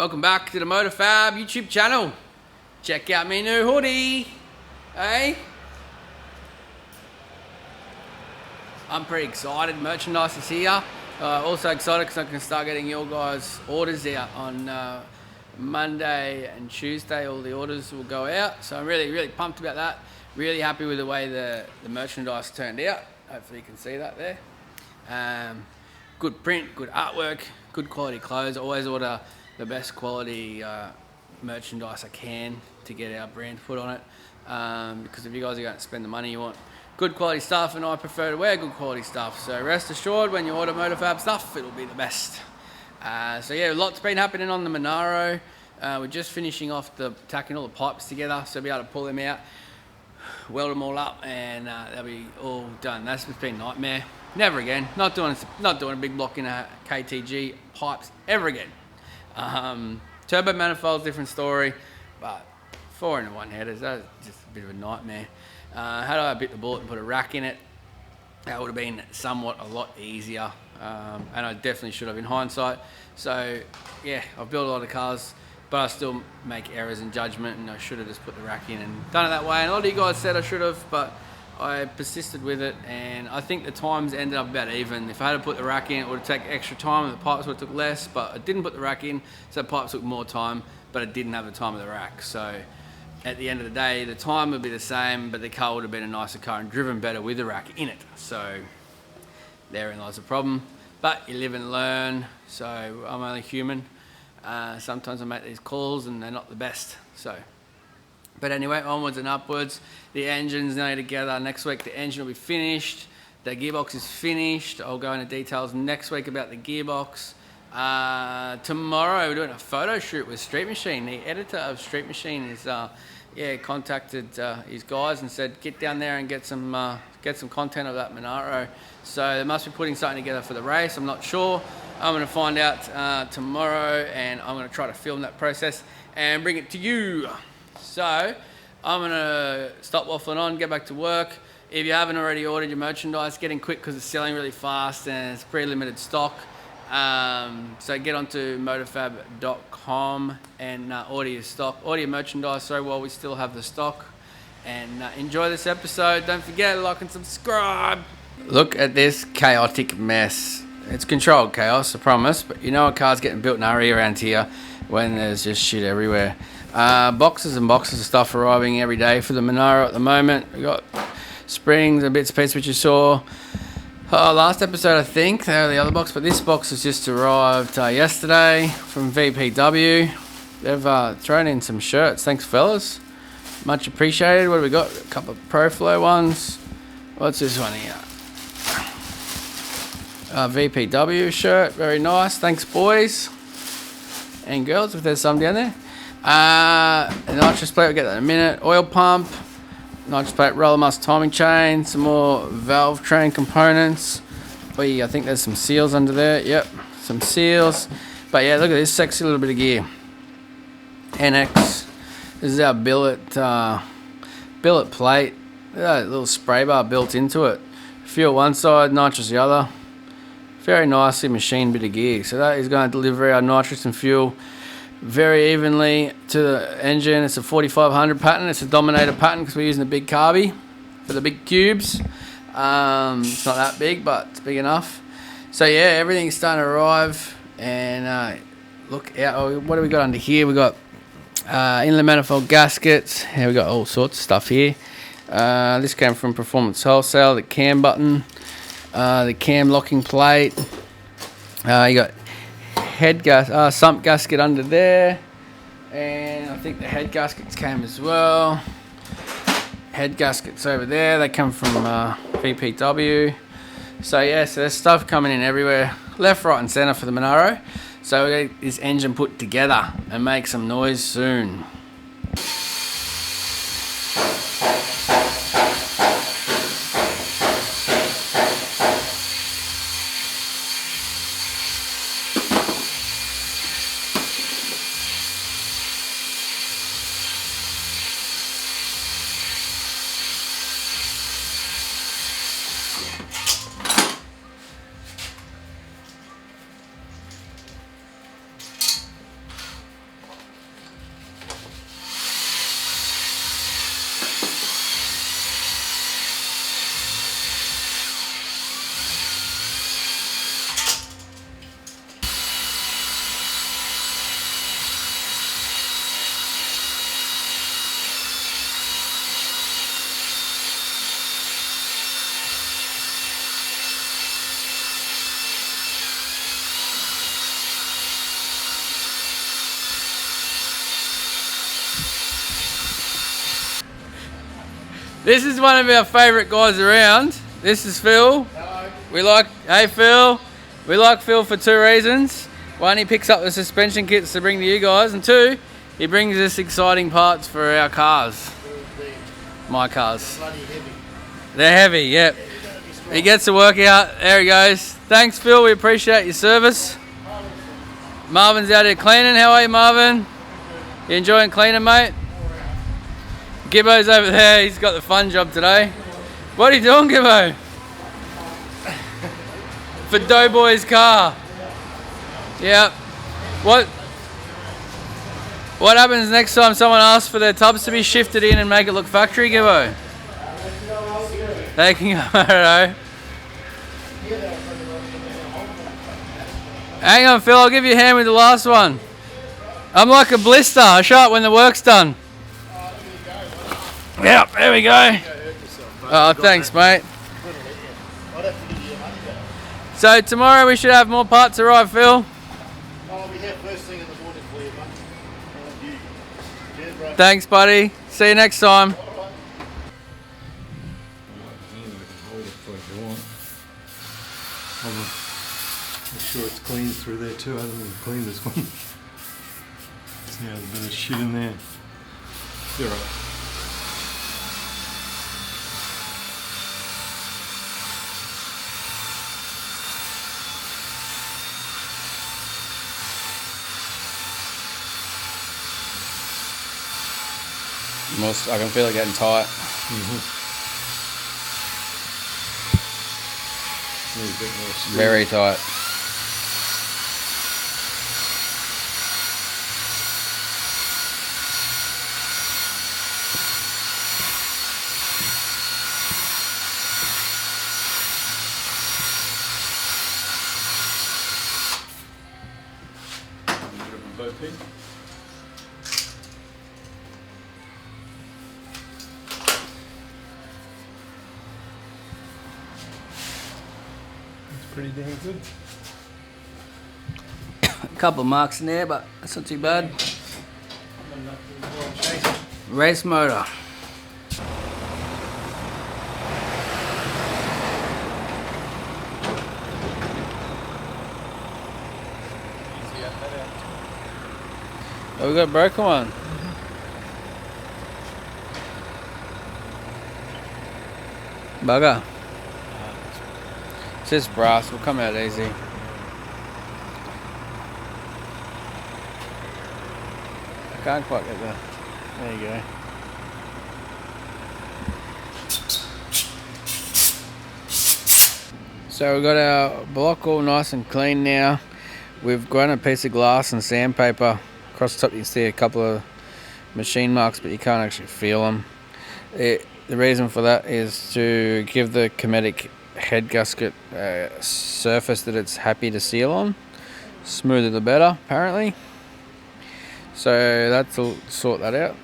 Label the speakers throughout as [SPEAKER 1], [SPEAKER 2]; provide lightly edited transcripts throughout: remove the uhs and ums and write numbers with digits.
[SPEAKER 1] Welcome back to the MotorFab YouTube channel. Check out my new hoodie. Hey? I'm pretty excited. Merchandise is here. Also excited because I can start getting your guys' orders out on Monday and Tuesday. All the orders will go out. So I'm really pumped about that. Really happy with the way the merchandise turned out. Hopefully you can see that there. Good print, good artwork, good quality clothes. I always order the best quality merchandise I can to get our brand put on it. Because if you guys are going to spend the money, you want good quality stuff, and I prefer to wear good quality stuff. So rest assured, when you order MotorFab stuff, it'll be the best. So yeah, lots been happening on the Monaro. We're just finishing off tacking all the pipes together, so be able to pull them out, weld them all up, and they'll be all done. That's been a nightmare. Never again. Not doing a big block in a KTG pipes ever again. Turbo manifolds, different story, but 4-in-1 headers, that's just a bit of a nightmare. Had I bit the bullet and put a rack in it, that would have been somewhat a lot easier, and I definitely should have in hindsight. So yeah, I've built a lot of cars, but I still make errors in judgment, and I should have just put the rack in and done it that way. And a lot of you guys said I should have, but I persisted with it, and I think the times ended up about even. If I had to put the rack in, it would have taken extra time, and the pipes would have took less, but I didn't put the rack in, so the pipes took more time, but I didn't have the time of the rack. So at the end of the day, the time would be the same, but the car would have been a nicer car and driven better with the rack in it. So therein lies the problem, but you live and learn. So I'm only human. Sometimes I make these calls and they're not the best. But anyway, onwards and upwards. The engine's nearly together. Next week the engine will be finished. The gearbox is finished. I'll go into details next week about the gearbox. Tomorrow we're doing a photo shoot with Street Machine. The editor of Street Machine is contacted his guys and said get down there and get some content of that Monaro. So they must be putting something together for the race. I'm not sure. I'm going to find out tomorrow, and I'm going to try to film that process and bring it to you. So I'm going to stop waffling on, get back to work. If you haven't already ordered your merchandise, get in quick because it's selling really fast and it's pretty limited stock. So get onto motorfab.com and order your stock, order your merchandise while we still have the stock. And enjoy this episode. Don't forget to like and subscribe. Look at this chaotic mess. It's controlled chaos, I promise, but you know a car's getting built in a hurry around here when there's just shit everywhere. Boxes and boxes of stuff arriving every day for the Monaro at the moment. We got springs and bits and pieces which you saw last episode, I think. They were the other box, but this box has just arrived yesterday from VPW. They've thrown in some shirts. Thanks, fellas. Much appreciated. What have we got? A couple of ProFlow ones. What's this one here? VPW shirt. Very nice. Thanks, boys and girls, if there's some down there. A nitrous plate, we'll get that in a minute. Oil pump, nitrous plate, roller must timing chain, some more valve train components. I think there's some seals under there. Yep, some seals. But yeah, look at this sexy little bit of gear. NX. This is our billet plate. That little spray bar built into it. Fuel one side, nitrous the other. Very nicely machined bit of gear. So that is going to deliver our nitrous and fuel very evenly to the engine. It's a 4500 pattern. It's a Dominator pattern because we're using the big carby for the big cubes. It's not that big, but it's big enough. So yeah, everything's starting to arrive. And look out. Oh, what do we got under here? We got inlet manifold gaskets. Yeah, we got all sorts of stuff here. This came from Performance Wholesale. The cam button, the cam locking plate. You got head sump gasket under there, and I think the head gaskets came as well. Head gaskets over there, they come from VPW. So yeah, so there's stuff coming in everywhere, left, right and centre for the Monaro. So we'll get this engine put together and make some noise soon. This is one of our favourite guys around. This is Phil.
[SPEAKER 2] Hello.
[SPEAKER 1] Hey Phil. We like Phil for two reasons. One, he picks up the suspension kits to bring to you guys, and two, he brings us exciting parts for our cars. My cars.
[SPEAKER 2] Bloody heavy.
[SPEAKER 1] They're heavy, yep. He gets the work out. There he goes. Thanks, Phil. We appreciate your service. Marvin's out here cleaning. How are you, Marvin? You enjoying cleaning, mate? Gibbo's over there. He's got the fun job today. What are you doing, Gibbo? For Doughboy's car. Yep. What happens next time someone asks for their tubs to be shifted in and make it look factory, Gibbo? They can go, I don't know. Hang on, Phil, I'll give you a hand with the last one. I'm like a blister. I show it when the work's done. Yep, there we go. Oh, thanks, mate. So tomorrow we should have more parts arrive, Phil.
[SPEAKER 2] I'll be here first thing in the morning for you, mate. Cheers, bro.
[SPEAKER 1] Thanks, buddy. See you next time.
[SPEAKER 3] Make sure it's clean through there too. I haven't cleaned this one. See, there's a bit of shit in there. You're right.
[SPEAKER 1] I can feel it getting tight.
[SPEAKER 3] Need a bit more steel.
[SPEAKER 1] Very tight.
[SPEAKER 3] Pretty damn good.
[SPEAKER 1] A couple of marks in there, but that's not too bad. Race motor. Oh, we got a broken one. Bugger. It's just brass, will come out easy. I can't quite get the... There you go. So we've got our block all nice and clean now. We've got a piece of glass and sandpaper. Across the top you can see a couple of machine marks, but you can't actually feel them. The reason for that is to give the Cometic head gasket surface that it's happy to seal on. Smoother the better, apparently. So that'll sort that out.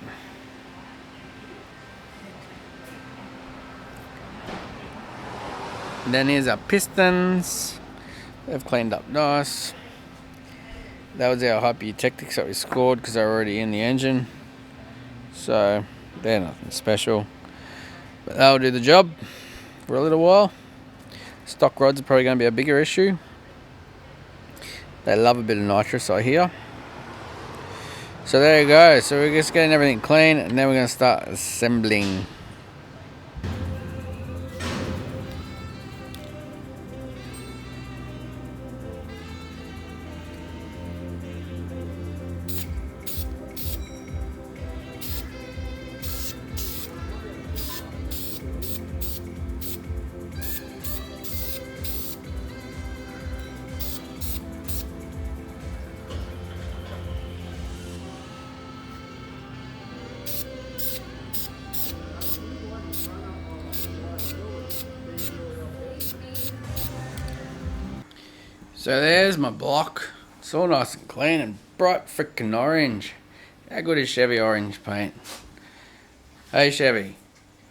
[SPEAKER 1] And then here's our pistons. They've cleaned up nice. That was our Hypertechnics that we scored because they're already in the engine. So they're nothing special. But that'll do the job for a little while. Stock rods are probably going to be a bigger issue. They love a bit of nitrous, I hear. So there you go. So we're just getting everything clean and then we're going to start assembling. So there's my block. It's all nice and clean and bright frickin' orange. How good is Chevy orange paint? Hey Chevy,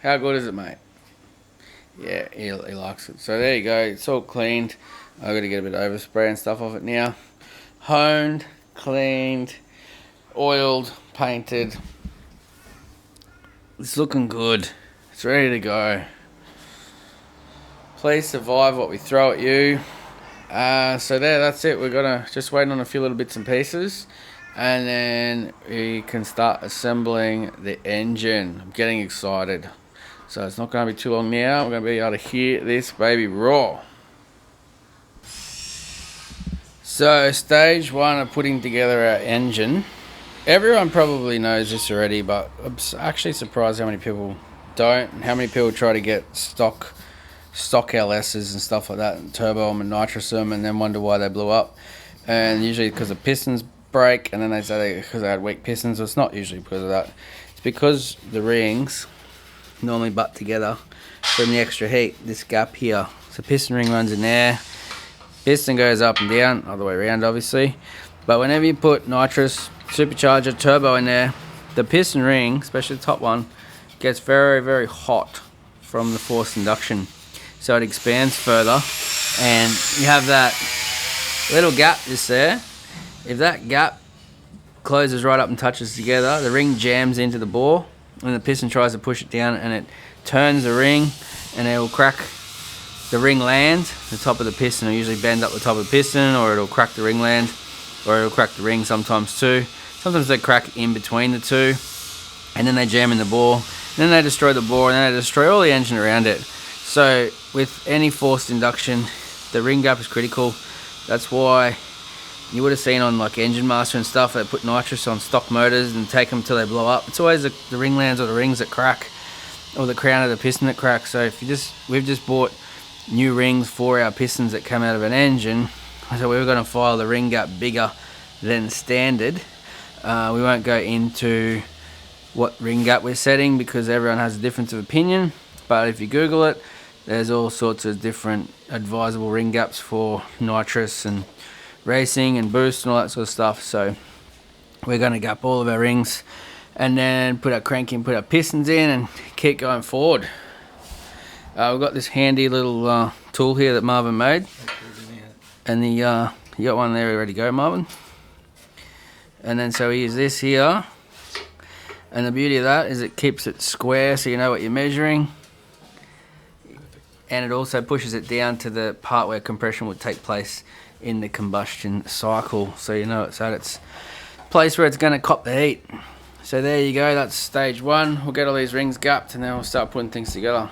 [SPEAKER 1] how good is it, mate? Yeah, he likes it. So there you go, it's all cleaned. I've got to get a bit of overspray and stuff off it now. Honed, cleaned, oiled, painted. It's looking good. It's ready to go. Please survive what we throw at you. So that's it. We're gonna just waiting on a few little bits and pieces, and then we can start assembling the engine. I'm getting excited. So it's not going to be too long now. We're going to be able to hear this baby roar. So stage one of putting together our engine. Everyone probably knows this already, but I'm actually surprised how many people don't, and how many people try to get stock LSs and stuff like that, and turbo them and nitrous them, and then wonder why they blew up. And usually because the pistons break, and then they say because they had weak pistons. Well, it's not usually because of that. It's because the rings normally butt together from the extra heat. This gap here. So piston ring runs in there. Piston goes up and down, other way around obviously. But whenever you put nitrous, supercharger, turbo in there, the piston ring, especially the top one, gets very, very hot from the forced induction. So it expands further, and you have that little gap just there. If that gap closes right up and touches together, the ring jams into the bore, and the piston tries to push it down, and it turns the ring, and it will crack the ring land. The top of the piston will usually bend up the top of the piston, or it'll crack the ring land, or it'll crack the ring sometimes too. Sometimes they crack in between the two, and then they jam in the bore, and then they destroy the bore, and then they destroy all the engine around it. So with any forced induction, the ring gap is critical. That's why you would have seen on like Engine Master and stuff, they put nitrous on stock motors and take them till they blow up. It's always the ring lands or the rings that crack, or the crown of the piston that cracks. So if we've just bought new rings for our pistons that come out of an engine, so we were going to file the ring gap bigger than standard. We won't go into what ring gap we're setting because everyone has a difference of opinion, but if you Google it, there's all sorts of different advisable ring gaps for nitrous and racing and boost and all that sort of stuff. So we're going to gap all of our rings and then put our crank in, put our pistons in, and keep going forward. We've got this handy little tool here that Marvin made, and you got one there ready to go, Marvin. And then so we use this here, and the beauty of that is it keeps it square so you know what you're measuring, and it also pushes it down to the part where compression would take place in the combustion cycle, so you know it's at its place where it's going to cop the heat. So there you go, that's stage one. We'll get all these rings gapped and then we'll start putting things together.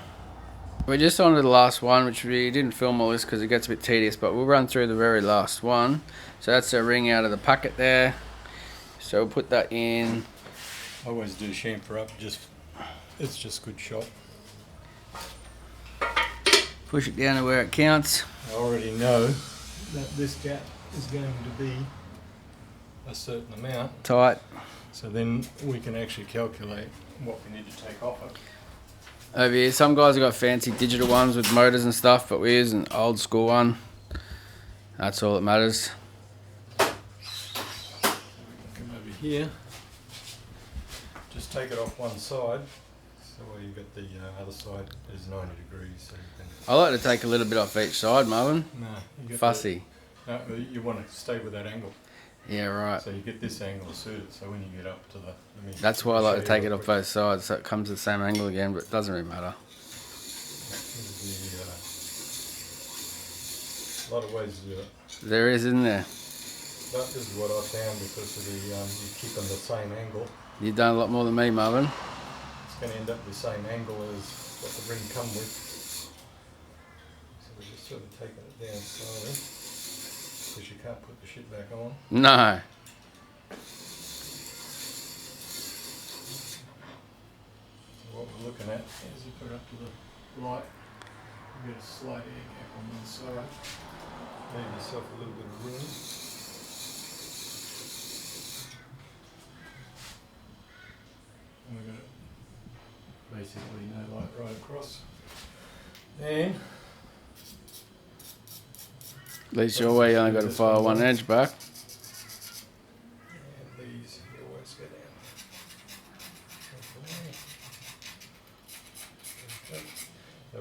[SPEAKER 1] We're just on to the last one, which we didn't film all this because it gets a bit tedious, but we'll run through the very last one. So that's a ring out of the packet there. So we'll put that in.
[SPEAKER 3] I always do chamfer up, it's just good shot.
[SPEAKER 1] Push it down to where it counts.
[SPEAKER 3] I already know that this gap is going to be a certain amount.
[SPEAKER 1] Tight.
[SPEAKER 3] So then we can actually calculate what we need to take off it.
[SPEAKER 1] Over here, some guys have got fancy digital ones with motors and stuff, but we use an old school one. That's all that matters.
[SPEAKER 3] Come over here. Just take it off one side. So you've got the other side is 90 degrees. So you can...
[SPEAKER 1] I like to take a little bit off each side, Marvin.
[SPEAKER 3] No, you get
[SPEAKER 1] fussy.
[SPEAKER 3] You want to stay with that angle.
[SPEAKER 1] Yeah, right.
[SPEAKER 3] So you get this angle suited, so when you get up to the...
[SPEAKER 1] That's why I like to take it off both sides, so it comes to the same angle again, but it doesn't really matter.
[SPEAKER 3] A lot of ways to do it.
[SPEAKER 1] There is, isn't there?
[SPEAKER 3] But this is what I found because of the you keep them the same angle.
[SPEAKER 1] You've done a lot more than me, Marvin.
[SPEAKER 3] It's going to end up the same angle as what the ring come with. So we're just sort of taking it down slowly because you can't put the shit back on.
[SPEAKER 1] No.
[SPEAKER 3] So what we're looking at is you put it up to the right, you get a slight air gap on one side, leave yourself a little bit of room. And we're going to basically no light right across. And
[SPEAKER 1] At least your way, you only got to file one edge back.
[SPEAKER 3] and these you always go down. So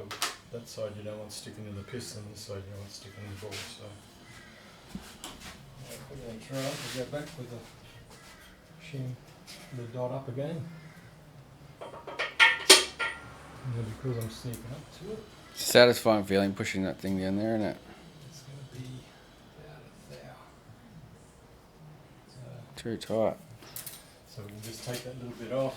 [SPEAKER 3] that side you don't want sticking in the piston, this side you don't want sticking in the ball. So we're going to try it. We'll go back with the shim the dot up again. Yeah, because I'm sneaking up to it.
[SPEAKER 1] Satisfying feeling pushing that thing down there, isn't it?
[SPEAKER 3] It's going to be about there.
[SPEAKER 1] Too tight.
[SPEAKER 3] So we'll just take that little bit off.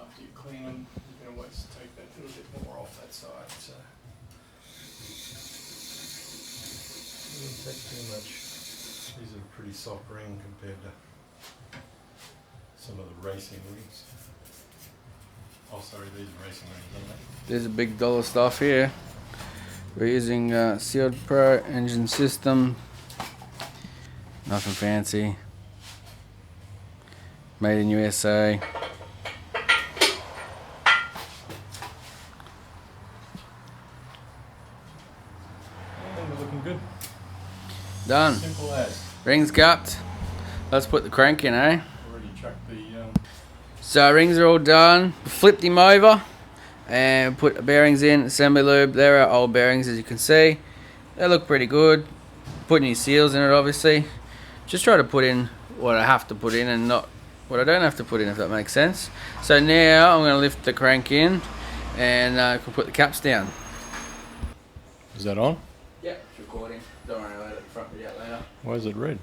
[SPEAKER 3] After you clean them, you can always take that little bit more off that side. So it doesn't take too much. These are a pretty soft ring compared to some of the racing rings. Oh, sorry, these are racing rings, aren't they?
[SPEAKER 1] There's a big dollar stuff here. We're using Sealed Pro engine system. Nothing fancy. Made in USA.
[SPEAKER 3] And we're looking good.
[SPEAKER 1] Done.
[SPEAKER 3] Simple as.
[SPEAKER 1] Rings capped. Let's put the crank in, eh?
[SPEAKER 3] Already chucked the
[SPEAKER 1] So rings are all done. Flipped him over and put the bearings in, assembly lube. There are old bearings, as you can see. They look pretty good. Put new seals in it, obviously. Just try to put in what I have to put in and not what I don't have to put in, if that makes sense. So now I'm going to lift the crank in and can put the caps down.
[SPEAKER 3] Is that on?
[SPEAKER 1] Yep, it's recording. Don't worry about it, front video later.
[SPEAKER 3] Why is it red?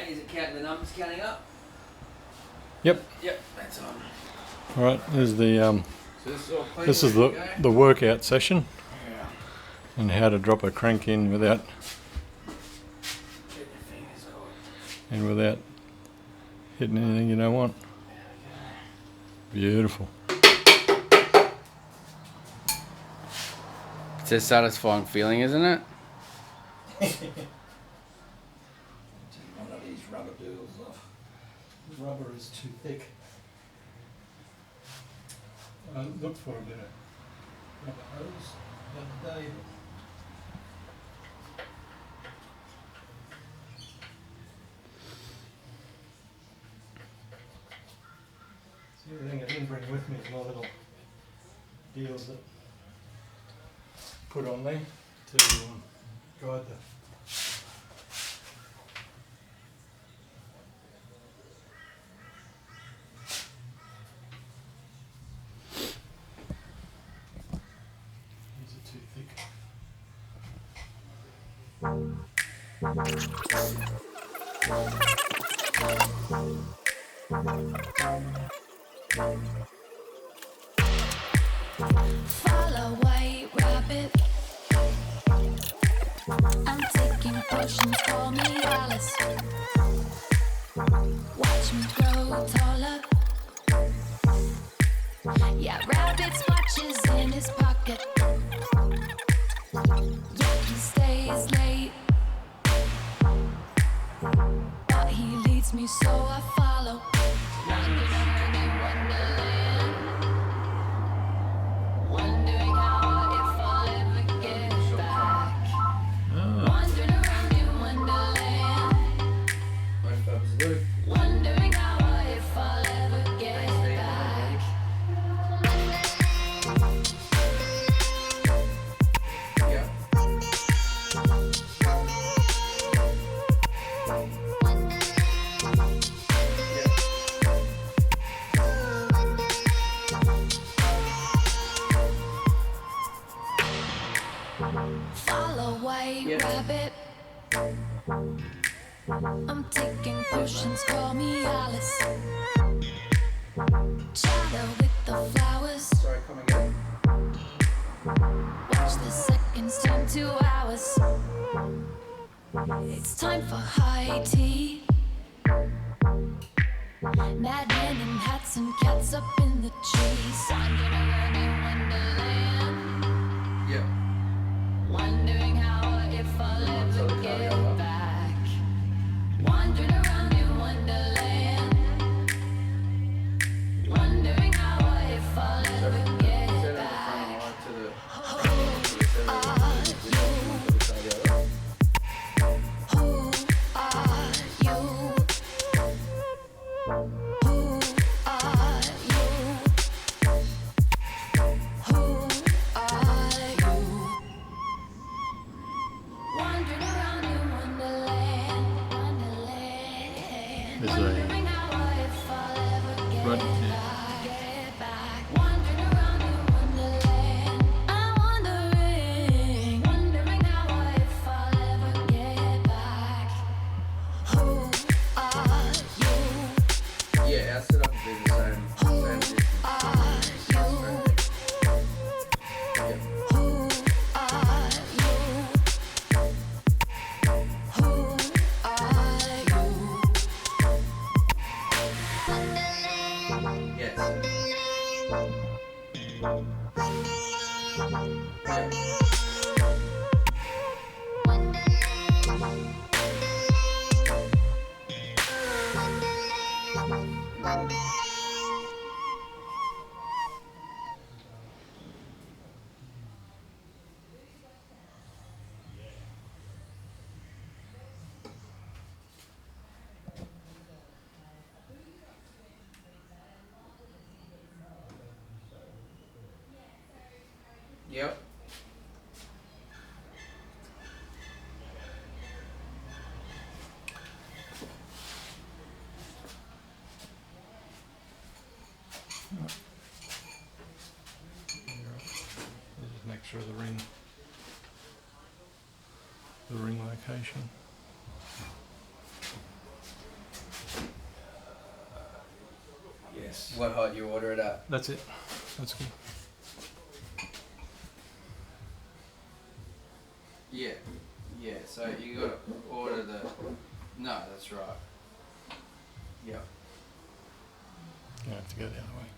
[SPEAKER 1] Is it counting the numbers counting up?
[SPEAKER 3] Yep.
[SPEAKER 1] Yep, that's on.
[SPEAKER 3] All right. There's the
[SPEAKER 1] So this is all clean.
[SPEAKER 3] this is
[SPEAKER 1] ready to go.
[SPEAKER 3] the workout session
[SPEAKER 1] Yeah.
[SPEAKER 3] and how to drop a crank in without
[SPEAKER 1] Get your fingers caught.
[SPEAKER 3] and without hitting anything you don't want. Beautiful.
[SPEAKER 1] It's a satisfying feeling, isn't it?
[SPEAKER 3] One of these rubber doodles off. The rubber is too thick. I looked for a bit of rubber hose the other day. The other thing I didn't bring with me is my little deals that put on there to guide the these are too thick.
[SPEAKER 4] Follow white rabbit. I'm taking potions for me, Alice. Watch me grow taller. Yeah, rabbit's watches in his pocket. Yeah, he stays late, but he leads me, so I follow. Wandering around in Wonderland, wondering how if I'll ever get back. Wandering around in Wonderland, wondering how if I'll ever get back. Follow white rabbit. I'm taking potions, call me Alice. Shadow with the flowers.
[SPEAKER 1] Sorry, come again.
[SPEAKER 4] Watch the seconds turn to hours. It's time for high tea. Madmen in hats and cats up in the trees. Wandering around in Wonderland,
[SPEAKER 1] Yeah.
[SPEAKER 4] wondering how if I'll ever get back. Wandering around in Wonderland, wondering how if I'll ever get back. Who are you? Who are you? Who are you? Who are you? Wandering around in Wonderland, Wonderland.
[SPEAKER 3] There's a
[SPEAKER 4] Wondering how if I'll ever get
[SPEAKER 3] right here.
[SPEAKER 4] back. Wandering around in
[SPEAKER 1] be the same distance. Yep. Yes. Yep. Yep.
[SPEAKER 3] Just make sure the ring location. Yes.
[SPEAKER 1] What height you order it at?
[SPEAKER 3] That's it. That's good.
[SPEAKER 1] Yeah. Yeah, so you gotta order the... No, that's right. Yep.
[SPEAKER 3] You have to go the other way.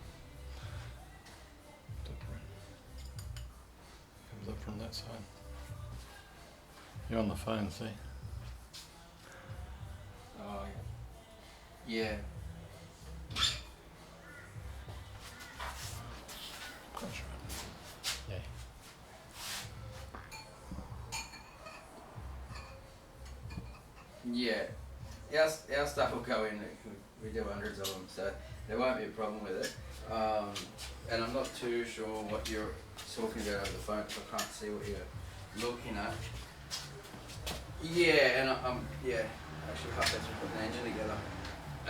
[SPEAKER 3] Comes up from that side. You're on the phone, see?
[SPEAKER 1] Oh, yeah.
[SPEAKER 3] That's right. Yeah.
[SPEAKER 1] Yeah. Our stuff will go in, we do hundreds of them, so there won't be a problem with it. And I'm not too sure what you're talking about over the phone because I can't see what you're looking at. Yeah, and I'm actually halfway through putting the engine together.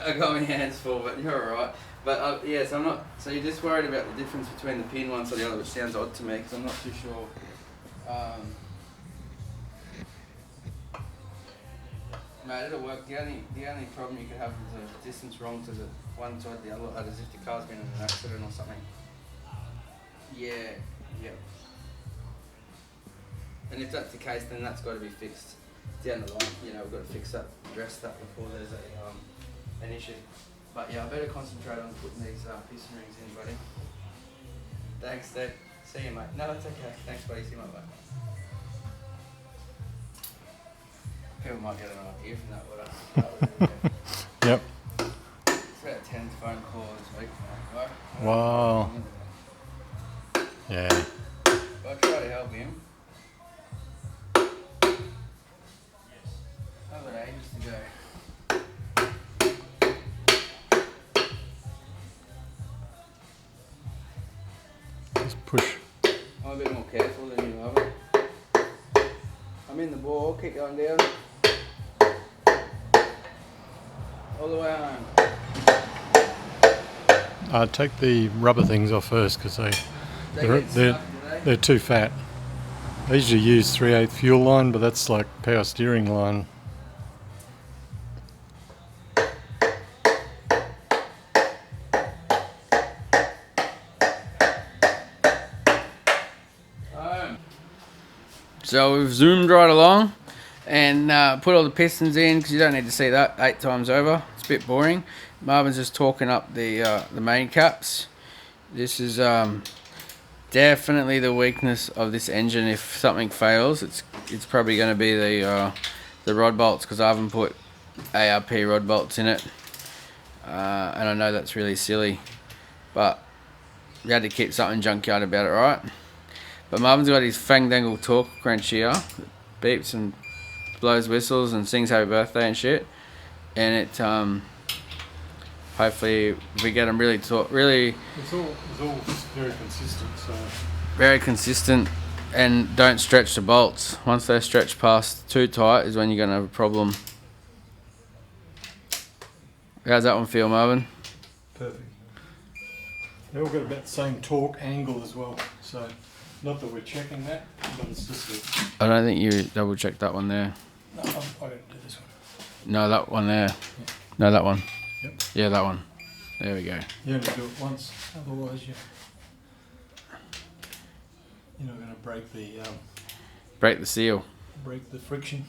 [SPEAKER 1] I got my hands full, but you're alright. But yeah, so I'm not. So you're just worried about the difference between the pin one to the other, which sounds odd to me because I'm not too sure. Mate, it'll work. The only problem you could have is the distance wrong to the one side the other, as if the car's been in an accident or something. Yeah. Yep. And if that's the case, then that's got to be fixed down the line. You know, we've got to fix that, address that before there's an issue. But yeah, I better concentrate on putting these piston rings in, buddy. Thanks, Dave. See you, mate. No, that's okay. Thanks, buddy. See you, mate. People might get an idea from that.
[SPEAKER 3] Yep.
[SPEAKER 1] It's about 10 phone calls this week, mate. Right?
[SPEAKER 3] Wow. Yeah.
[SPEAKER 1] I'll try to help him. I've got ages to go.
[SPEAKER 3] Just push.
[SPEAKER 1] I'm a bit more careful than you are. I'm in the ball, keep going down. All the way home.
[SPEAKER 3] Take the rubber things off first because they're too fat. I usually use 3/8 fuel line, but that's like power steering line.
[SPEAKER 1] So we've zoomed right along and put all the pistons in because you don't need to see that 8 times over. It's a bit boring. Marvin's just talking up the main caps. This is definitely the weakness of this engine. If something fails, it's probably going to be the rod bolts because I haven't put ARP rod bolts in it, and I know that's really silly, but we had to keep something junkyard about it, right? But Marvin's got his fang dangle torque wrench here, beeps and blows whistles and sings happy birthday and shit, and it hopefully if we get them really it's all
[SPEAKER 3] very consistent. So
[SPEAKER 1] very consistent, and don't stretch the bolts. Once they're stretched past too tight is when you're going to have a problem. How's that one feel, Marvin?
[SPEAKER 3] perfect. They all got about the same torque angle as well. So not that we're checking that, but it's just
[SPEAKER 1] I don't think you double checked that one there.
[SPEAKER 3] no, I don't do this one.
[SPEAKER 1] No, that one there.
[SPEAKER 3] Yeah.
[SPEAKER 1] No, that one.
[SPEAKER 3] Yep.
[SPEAKER 1] Yeah, that one. There we go.
[SPEAKER 3] You only do it once, otherwise you're not going to
[SPEAKER 1] Break the seal.
[SPEAKER 3] break the friction.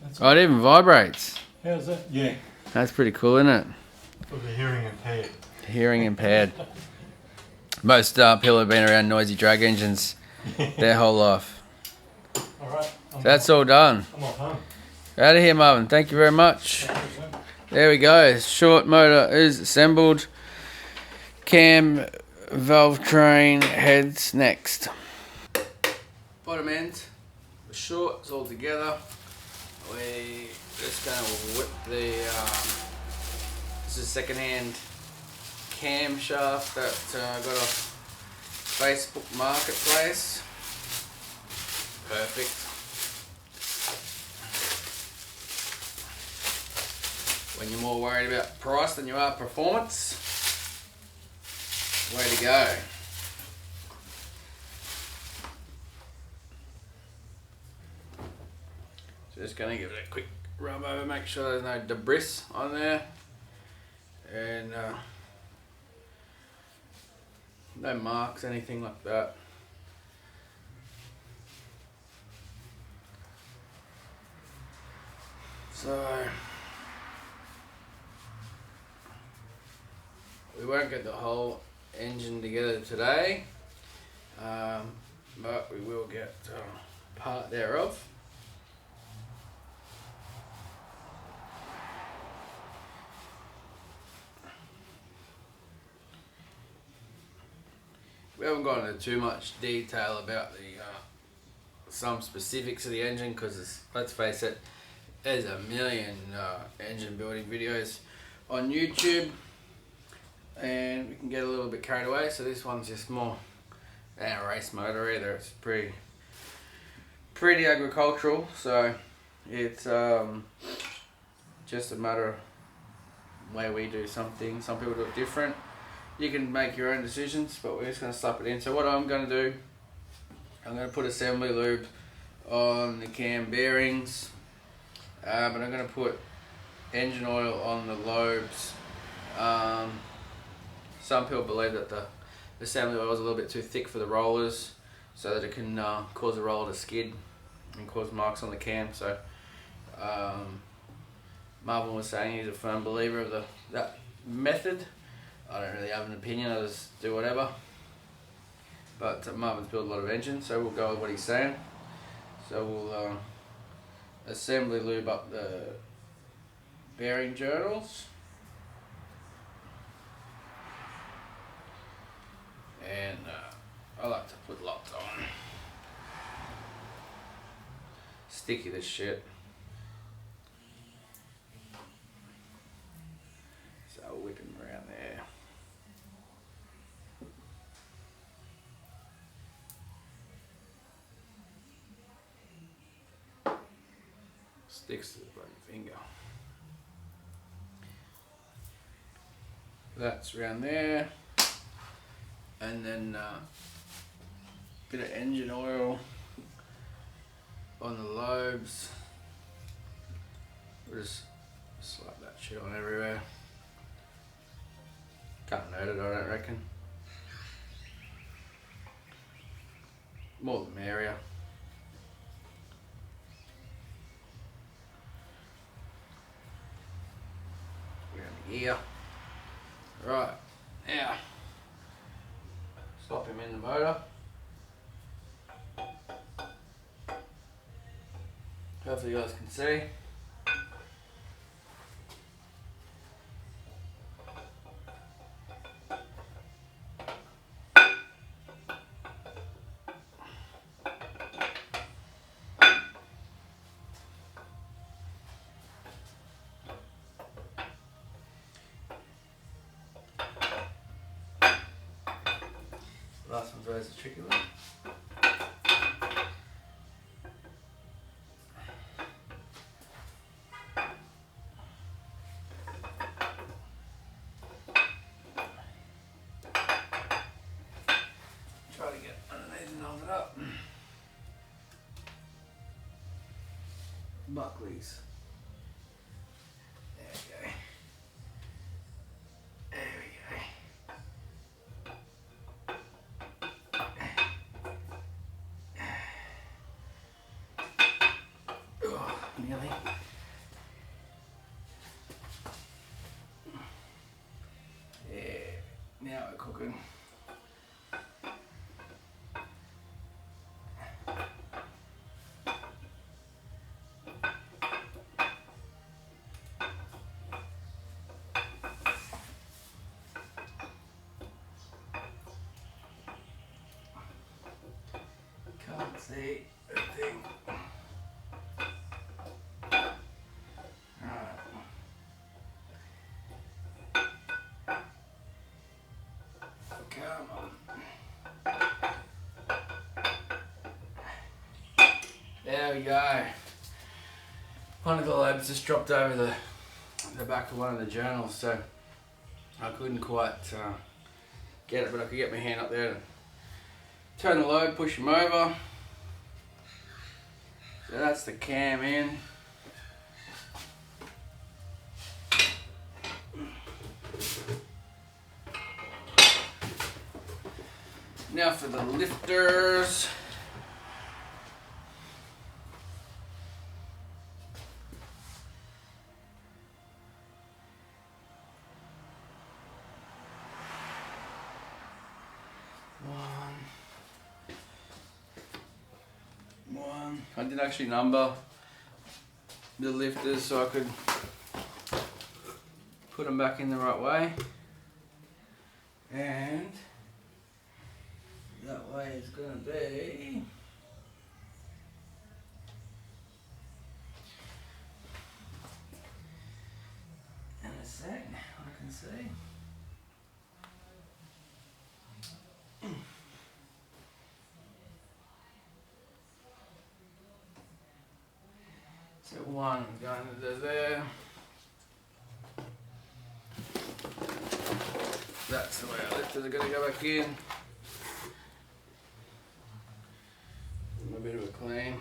[SPEAKER 3] That's
[SPEAKER 1] Oh, it even vibrates.
[SPEAKER 3] How's that? Yeah.
[SPEAKER 1] That's pretty cool, isn't it?
[SPEAKER 3] For the hearing impaired.
[SPEAKER 1] Hearing impaired. Most people have been around noisy drag engines their whole life.
[SPEAKER 3] Alright.
[SPEAKER 1] So that's all done.
[SPEAKER 3] I'm off home.
[SPEAKER 1] Out of here, Marvin. Thank you very much. There we go. Short motor is assembled. Cam valve train heads next. Bottom end, the shorts all together. We just going to whip the. This is second-hand camshaft that I got off Facebook Marketplace. Perfect. When you're more worried about price than you are performance, way to go. So just going to give it a quick rub over, make sure there's no debris on there, and no marks, anything like that. So we won't get the whole engine together today, but we will get part thereof. We haven't gone into too much detail about the some specifics of the engine because, let's face it, there's a million engine building videos on YouTube, and we can get a little bit carried away. So this one's just more than a race motor either. It's pretty agricultural. So it's just a matter of way we do something. Some people do it different. You can make your own decisions, but we're just going to slap it in. So what I'm going to do, I'm going to put assembly lube on the cam bearings, but I'm going to put engine oil on the lobes. Some people believe that the assembly oil is a little bit too thick for the rollers, so that it can cause the roller to skid and cause marks on the cam. So Marvin was saying he's a firm believer of that method. I don't really have an opinion, I just do whatever. But Marvin's built a lot of engines, so we'll go with what he's saying. So we'll assembly lube up the bearing journals. And I like to put lots on. Sticky this shit. So I'll whip him around there. Sticks to the bloody finger. That's around there. And then bit of engine oil on the lobes. We'll just slap that shit on everywhere. Can't hurt it, I don't reckon. More the merrier. Around here. Right, now stop him in the motor. Hopefully you guys can see. Last one's always a tricky one. Try to get underneath and hold it up. Buckley's. Nearly. Yeah, now we're cooking. Can't see a thing. Come on. There we go. One of the lobes just dropped over the back of one of the journals, so I couldn't quite get it, but I could get my hand up there to turn the lobe, push him over. So that's the cam in. Now for the lifters. One. I did actually number the lifters so I could put them back in the right way. And that way it's going to be in a sec, I can see. So one going to there. That's the way our lifters are going to go back in. A bit of a clean.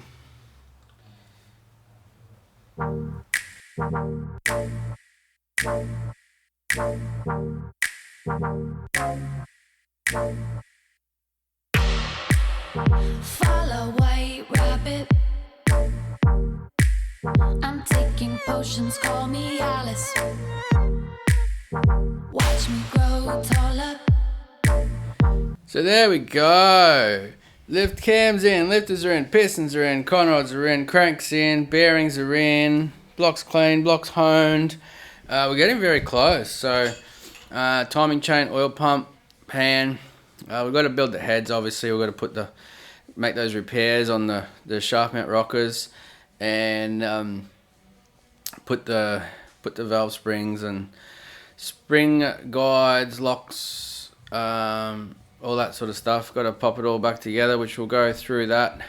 [SPEAKER 4] Follow white rabbit. I'm taking potions, call me Alice. Watch me grow taller.
[SPEAKER 1] So there we go. Lift cams in, lifters are in, pistons are in, conrods are in, cranks in, bearings are in, blocks clean, blocks honed. We're getting very close. So timing chain, oil pump, pan. We've got to build the heads. Obviously, we've got to make those repairs on the shaft mount rockers, and put the valve springs and spring guides, locks. All that sort of stuff. Got to pop it all back together, which we'll go through that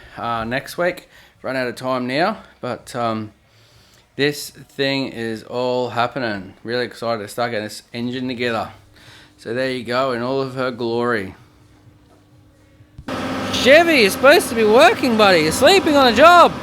[SPEAKER 1] next week. Run out of time now, but this thing is all happening. Really excited to start getting this engine together. So there you go in all of her glory. Chevy, you're supposed to be working, buddy. You're sleeping on the job.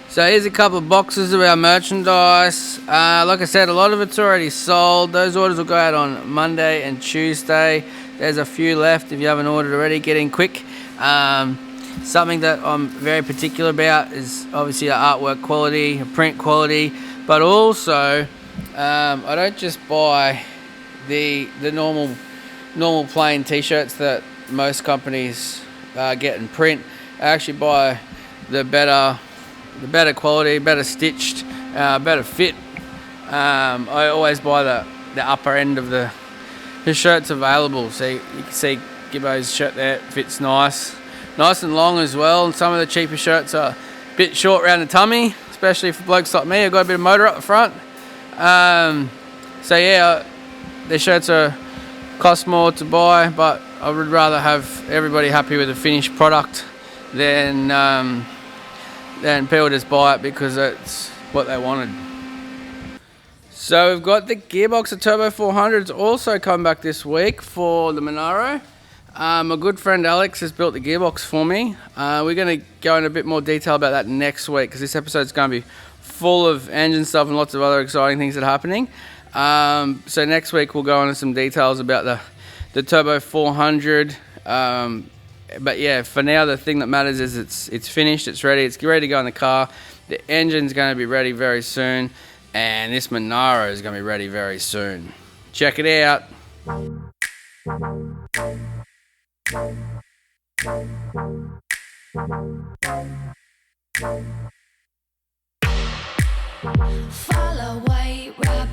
[SPEAKER 1] So here's a couple of boxes of our merchandise. Like I said, a lot of it's already sold. Those orders will go out on Monday and Tuesday. There's a few left if you haven't ordered already. Get in quick. Something that I'm very particular about is obviously our artwork quality, print quality, but also I don't just buy the normal plain t-shirts that most companies get in print. I actually buy the better quality, better stitched, better fit. I always buy the upper end of the shirts available. So you can see Gibbo's shirt there, fits nice and long as well. And some of the cheaper shirts are a bit short around the tummy, especially for blokes like me. I've got a bit of motor up the front. So yeah, the shirts cost more to buy, but I would rather have everybody happy with the finished product than people just buy it because it's what they wanted. So we've got the gearbox of Turbo 400s also come back this week for the Monaro. My good friend Alex has built the gearbox for me. We're going to go into a bit more detail about that next week because this episode's going to be full of engine stuff and lots of other exciting things that are happening. So next week we'll go into some details about the Turbo 400. But yeah, for now the thing that matters is it's finished, it's ready to go in the car. The engine's going to be ready very soon, and this Monaro is going to be ready very soon. Check it out.
[SPEAKER 4] Follow white rabbit.